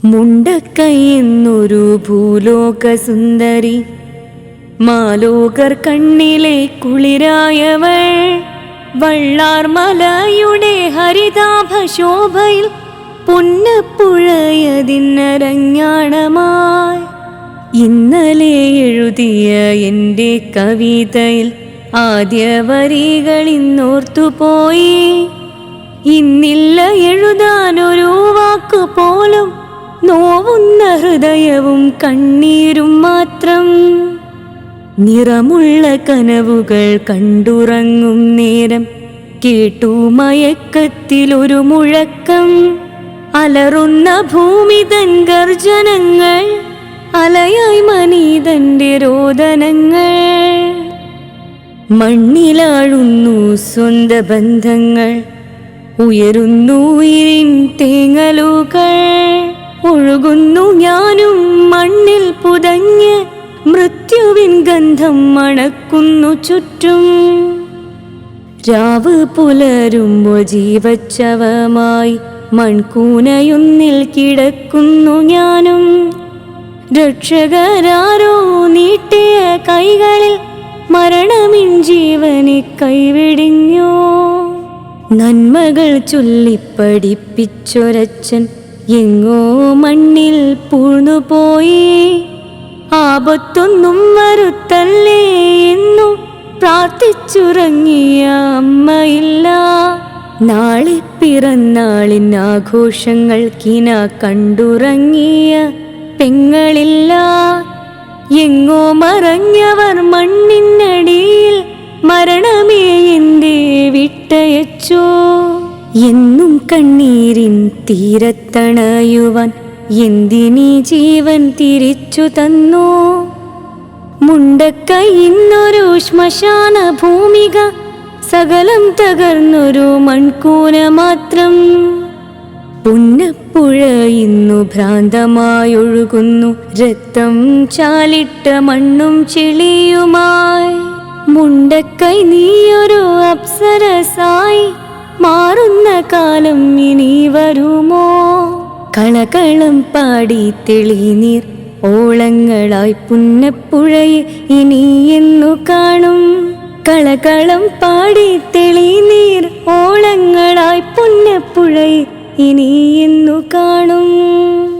മുണ്ടക്കൈ എന്നൊരു ഭൂലോക സുന്ദരി, മാലോകർ കണ്ണിലെ കുളിരായവൾ, വള്ളാർമലയുടെ ഹരിതാഭ ശോഭയിൽ പുന്നപ്പുഴയതിന്നരഞ്ഞാണമായി. ഇന്നലെ എഴുതിയ എൻ്റെ കവിതയിൽ ആദ്യ വരികൾ ഇന്നോർത്തുപോയി. ഇന്നില്ല എഴുതാനൊരു വാക്കു പോലും, നോവുന്ന ഹൃദയവും കണ്ണീരും മാത്രം. നിറമുള്ള കനവുകൾ കണ്ടുറങ്ങും നേരം കേട്ടു മയക്കത്തിലൊരു മുഴക്കം. അലറുന്ന ഭൂമി തൻ ഗർജനങ്ങൾ, അലയായി മനീതന്റെ രോദനങ്ങൾ. മണ്ണിലാഴുന്നു സ്വന്ത ബന്ധങ്ങൾ, ഉയരുന്നു ഉയിരിൻ തേങ്ങലുകൾ. ഒഴുകുന്നു ഞാനും മണ്ണിൽ പുതഞ്ഞ്, മൃത്യുവിൻ ഗന്ധം മണക്കുന്നു ചുറ്റും. രാവ് പുലരുമ്പോൾ ജീവച്ഛവമായി മൺകൂനയൊന്നിൽ കിടക്കുന്നു ഞാനും. രക്ഷകരാരോ നീട്ടിയ കൈകളിൽ മരണമിൻ ജീവനെ കൈവിടിഞ്ഞോ. നന്മകൾ ചൊല്ലിപ്പഠിപ്പിച്ചൊരച്ഛൻ എങ്ങോ മണ്ണിൽ പൂഴ്ന്നുപോയി. ആപത്തൊന്നും വരുത്തല്ലേ എന്നു പ്രാർത്ഥിച്ചുറങ്ങിയ അമ്മയില്ല. നാളെ പിറന്നാളിൻ ആഘോഷങ്ങൾക്കിന കണ്ടുറങ്ങിയ പെങ്ങളില്ല. എങ്ങോ മറഞ്ഞവർ മണ്ണിനടിയിൽ മരണമേ എന്തേ വിട്ടയച്ചോ. എന്നും കണ്ണീരിൻ തീരത്തണയുവാൻ എന്തിനീ ജീവൻ തിരിച്ചു തന്നോ. മുണ്ടക്കൈ ഇന്നൊരു ശ്മശാന ഭൂമിക, സകലം തകർന്നൊരു മൺകൂന മാത്രം. പുന്നപ്പുഴ ഇന്നു ഭ്രാന്തമായൊഴുകുന്നു, രക്തം ചാലിട്ട മണ്ണും ചെളിയുമായി. മുണ്ടക്കൈ നീയൊരു അപ്സരസായി മാറുന്ന കാലം ഇനി വരുമോ. കളകളം പാടി തെളിനീർ ഓളങ്ങളായി പുന്നപ്പുഴയെ ഇനി എന്നു കാണും. കളകളം പാടി തെളിനീർ ഓളങ്ങളായി പുന്നപ്പുഴയെ ഇനി എന്നു കാണും.